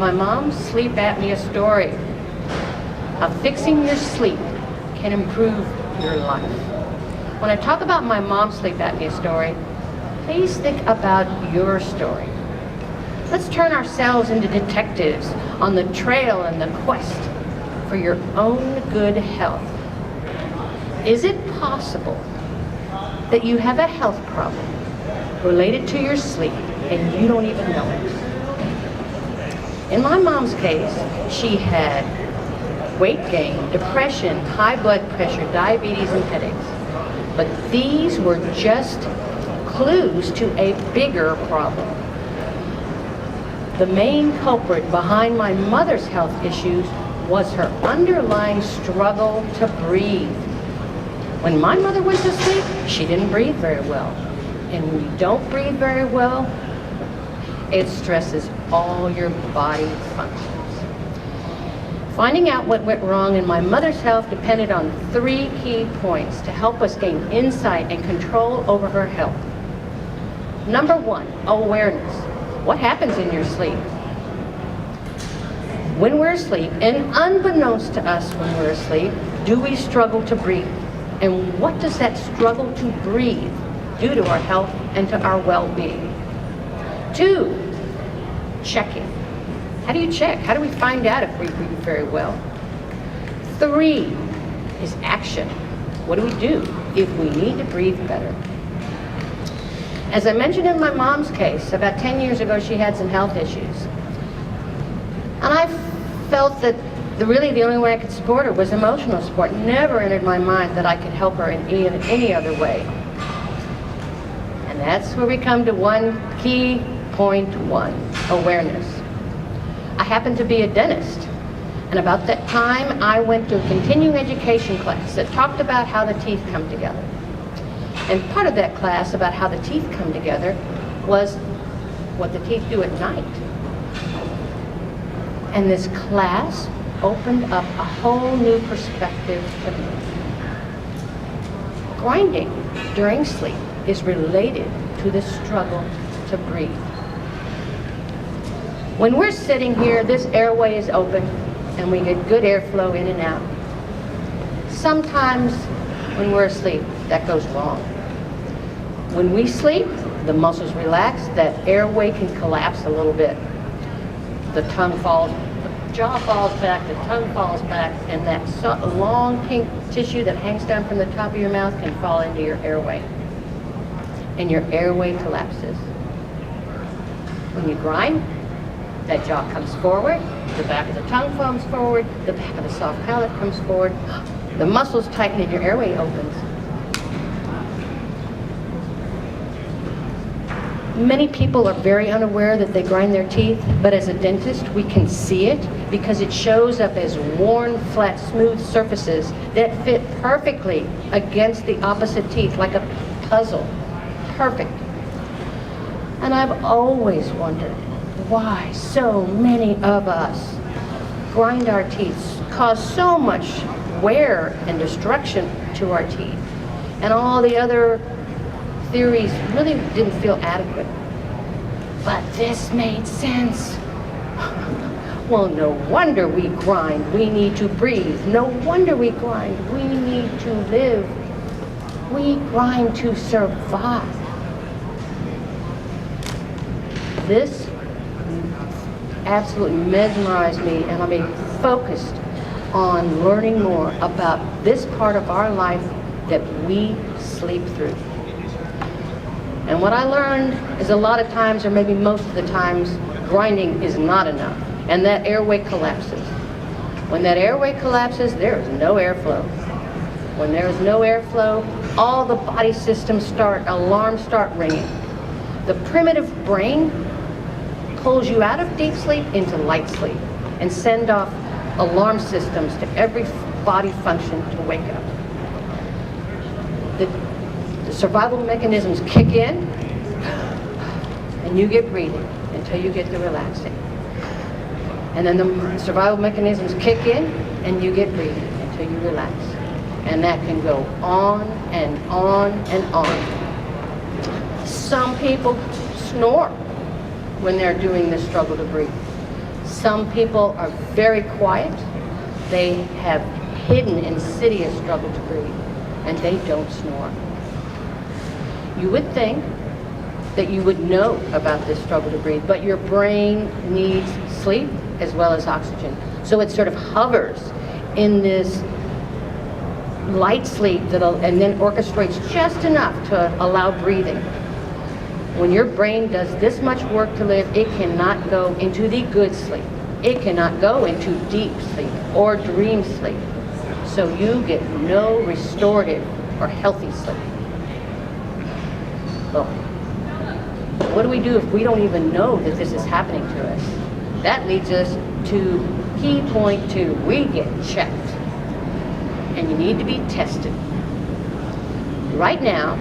my mom's sleep apnea story. How fixing your sleep can improve your life. When I talk about my mom's sleep apnea story, please think about your story. Let's turn ourselves into detectives on the trail and the quest for your own good health. Is it possible that you have a health problem related to your sleep and you don't even know it? In my mom's case, she had weight gain, depression, high blood pressure, diabetes, and headaches. But these were just clues to a bigger problem. The main culprit behind my mother's health issues was her underlying struggle to breathe. When my mother went to sleep, she didn't breathe very well. And when you don't breathe very well, it stresses all your body functions. Finding out what went wrong in my mother's health depended on 3 key points to help us gain insight and control over her health. Number 1, awareness. What happens in your sleep? When we're asleep, and unbeknownst to us when we're asleep, do we struggle to breathe? And what does that struggle to breathe do to our health and to our well-being? 2, checking. How do you check? How do we find out if we breathe very well? 3 is action. What do we do if we need to breathe better? As I mentioned in my mom's case, about 10 years ago she had some health issues. And I felt that really the only way I could support her was emotional support. It never entered my mind that I could help her in any other way. And that's where we come to key point 1, awareness. I happened to be a dentist, and about that time I went to a continuing education class that talked about how the teeth come together. And part of that class about how the teeth come together was what the teeth do at night. And this class opened up a whole new perspective to me. Grinding during sleep is related to the struggle to breathe. When we're sitting here, this airway is open and we get good airflow in and out. Sometimes when we're asleep, that goes wrong. When we sleep, the muscles relax, that airway can collapse a little bit. The jaw falls back, the tongue falls back, and that long pink tissue that hangs down from the top of your mouth can fall into your airway. And your airway collapses. When you grind, that jaw comes forward, the back of the tongue comes forward, the back of the soft palate comes forward, the muscles tighten and your airway opens. Many people are very unaware that they grind their teeth, but as a dentist, we can see it because it shows up as worn, flat, smooth surfaces that fit perfectly against the opposite teeth, like a puzzle. Perfect. And I've always wondered why so many of us grind our teeth, cause so much wear and destruction to our teeth, and all the other theories really didn't feel adequate. But this made sense. Well, no wonder we grind. We need to breathe. No wonder we grind. We need to live. We grind to survive. This absolutely mesmerized me, and I mean focused on learning more about this part of our life that we sleep through. And what I learned is a lot of times, or maybe most of the times, grinding is not enough, and that airway collapses. When that airway collapses, there is no airflow. When there is no airflow, all the body systems alarms start ringing. The primitive brain pulls you out of deep sleep into light sleep and send off alarm systems to every body function to wake up. The survival mechanisms kick in and you get breathing until you get to relaxing. And then the survival mechanisms kick in and you get breathing until you relax. And that can go on and on and on. Some people snore when they're doing this struggle to breathe. Some people are very quiet. They have hidden insidious struggle to breathe, and they don't snore. You would think that you would know about this struggle to breathe, but your brain needs sleep as well as oxygen. So it sort of hovers in this light sleep and then orchestrates just enough to allow breathing. When your brain does this much work to live, it cannot go into the good sleep. It cannot go into deep sleep or dream sleep. So you get no restorative or healthy sleep. Well, what do we do if we don't even know that this is happening to us? That leads us to key point 2. We get checked. And you need to be tested. Right now,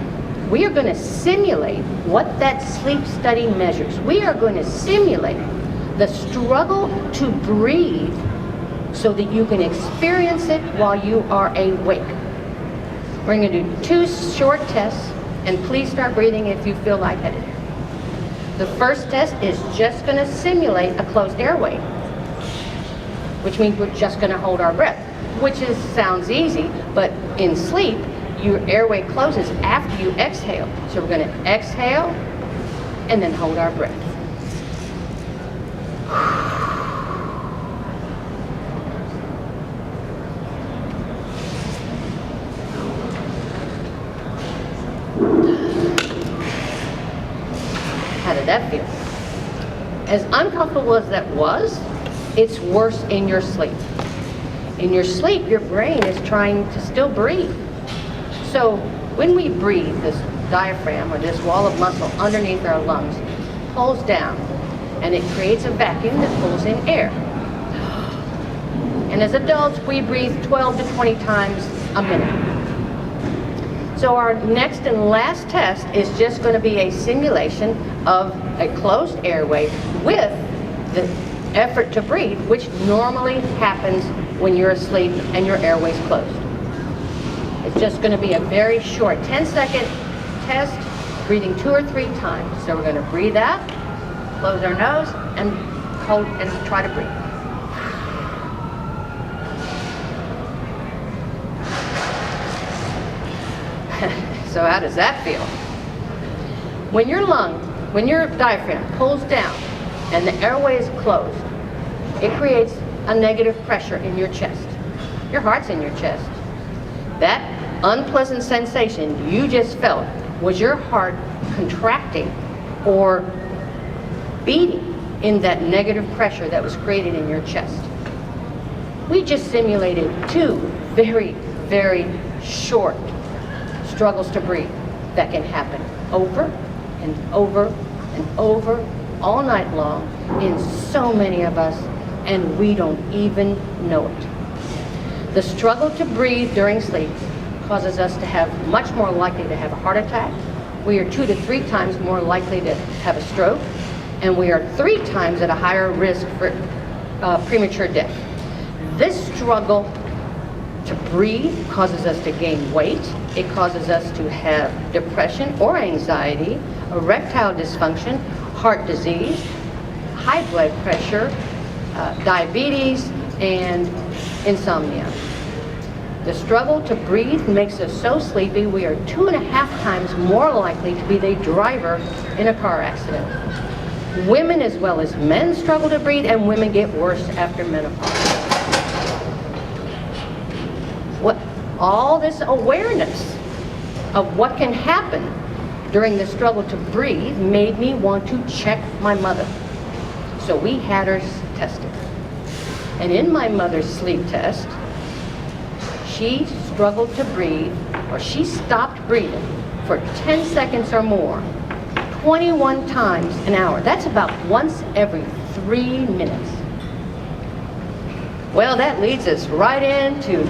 we are going to simulate what that sleep study measures. We are going to simulate the struggle to breathe so that you can experience it while you are awake. We're going to do 2 short tests, and please start breathing if you feel lightheaded. The first test is just going to simulate a closed airway, which means we're just going to hold our breath, which sounds easy, but in sleep, your airway closes after you exhale. So we're going to exhale and then hold our breath. How did that feel? As uncomfortable as that was, it's worse in your sleep. In your sleep, your brain is trying to still breathe. So when we breathe, this diaphragm, or this wall of muscle underneath our lungs, pulls down, and it creates a vacuum that pulls in air. And as adults, we breathe 12 to 20 times a minute. So our next and last test is just going to be a simulation of a closed airway with the effort to breathe, which normally happens when you're asleep and your airway's closed. It's just going to be a very short 10-second test, breathing 2 or 3 times. So we're going to breathe out, close our nose, and hold and try to breathe. So how does that feel? When your diaphragm pulls down and the airway is closed, it creates a negative pressure in your chest. Your heart's in your chest. That unpleasant sensation you just felt was your heart contracting or beating in that negative pressure that was created in your chest. We just simulated 2 very, very short struggles to breathe that can happen over and over and over all night long in so many of us, and we don't even know it. The struggle to breathe during sleep causes us to have much more likely to have a heart attack. We are 2 to 3 times more likely to have a stroke, and we are 3 times at a higher risk for premature death. This struggle to breathe causes us to gain weight. It causes us to have depression or anxiety, erectile dysfunction, heart disease, high blood pressure, diabetes, and insomnia. The struggle to breathe makes us so sleepy we are 2.5 times more likely to be the driver in a car accident. Women as well as men struggle to breathe, and women get worse after menopause. All this awareness of what can happen during the struggle to breathe made me want to check my mother. So we had her tested. And in my mother's sleep test, she struggled to breathe, or she stopped breathing for 10 seconds or more, 21 times an hour. That's about once every 3 minutes. Well, that leads us right into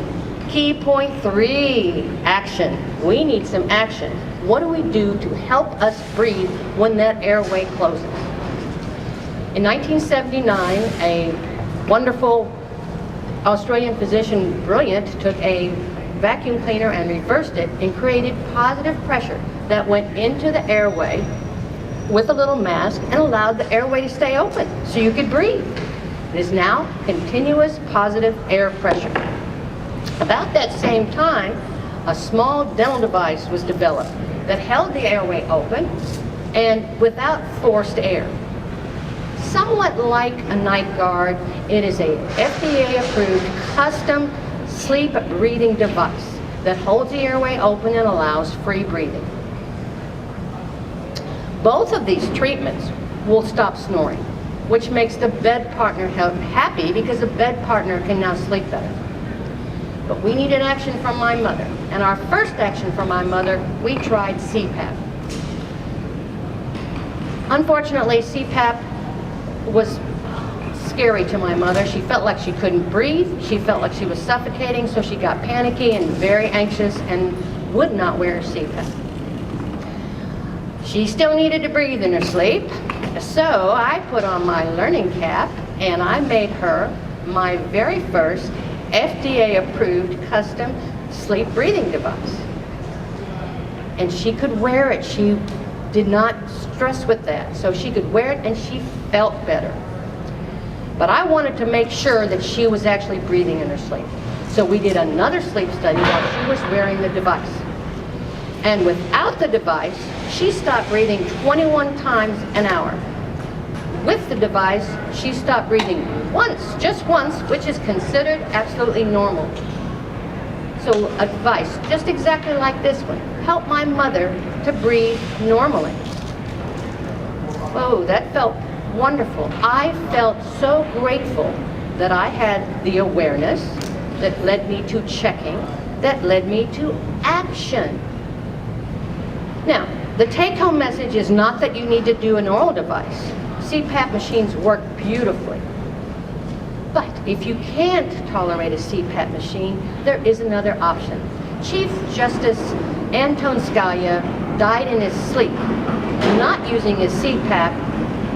key point 3, action. We need some action. What do we do to help us breathe when that airway closes? In 1979, a wonderful Australian physician, brilliant, took a vacuum cleaner and reversed it and created positive pressure that went into the airway with a little mask and allowed the airway to stay open so you could breathe. It is now continuous positive air pressure. About that same time, a small dental device was developed that held the airway open and without forced air. Somewhat like a night guard, it is a FDA-approved custom sleep breathing device that holds the airway open and allows free breathing. Both of these treatments will stop snoring, which makes the bed partner happy because the bed partner can now sleep better. But we needed action from my mother, and our first action from my mother, we tried CPAP. Unfortunately, CPAP was scary to my mother. She felt like she couldn't breathe. She felt like she was suffocating, so she got panicky and very anxious and would not wear CPAP. She still needed to breathe in her sleep, so I put on my learning cap and I made her my very first FDA-approved custom sleep breathing device. And she could wear it. She did not stress with that, so she could wear it and she felt better. But I wanted to make sure that she was actually breathing in her sleep. So we did another sleep study while she was wearing the device. And without the device, she stopped breathing 21 times an hour. With the device, she stopped breathing once, just once, which is considered absolutely normal. So a device just exactly like this one helped my mother to breathe normally. Oh, that felt wonderful. I felt so grateful that I had the awareness that led me to checking, that led me to action. Now, the take-home message is not that you need to do an oral device. CPAP machines work beautifully. But if you can't tolerate a CPAP machine, there is another option. Chief Justice Anton Scalia died in his sleep, not using his CPAP,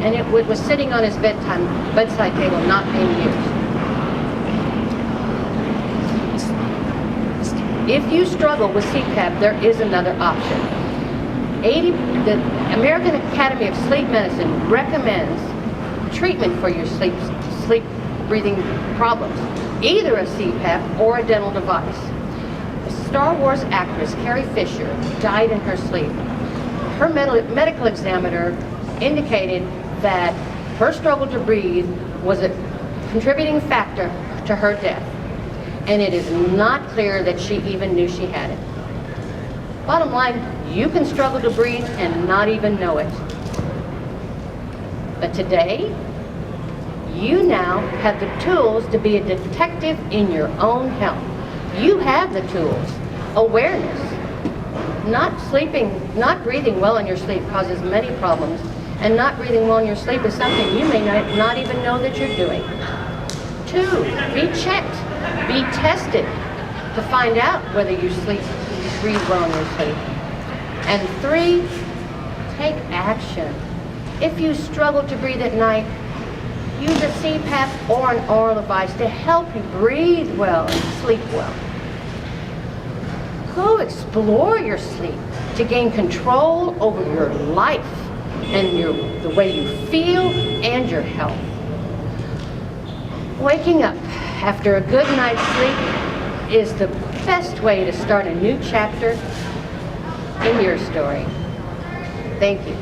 and it was sitting on his bedside table, not being used. If you struggle with CPAP, there is another option. The American Academy of Sleep Medicine recommends treatment for your sleep breathing problems, either a CPAP or a dental device. Star Wars actress Carrie Fisher died in her sleep. Her medical examiner indicated that her struggle to breathe was a contributing factor to her death, and it is not clear that she even knew she had it. Bottom line, you can struggle to breathe and not even know it. But today, you now have the tools to be a detective in your own health. You have the tools. Awareness. Not breathing well in your sleep causes many problems, and not breathing well in your sleep is something you may not even know that you're doing. 2, be checked, be tested to find out whether you breathe well in your sleep. And 3, take action. If you struggle to breathe at night, use a CPAP or an oral device to help you breathe well and sleep well. Go explore your sleep to gain control over your life and the way you feel and your health. Waking up after a good night's sleep is the best way to start a new chapter in your story. Thank you.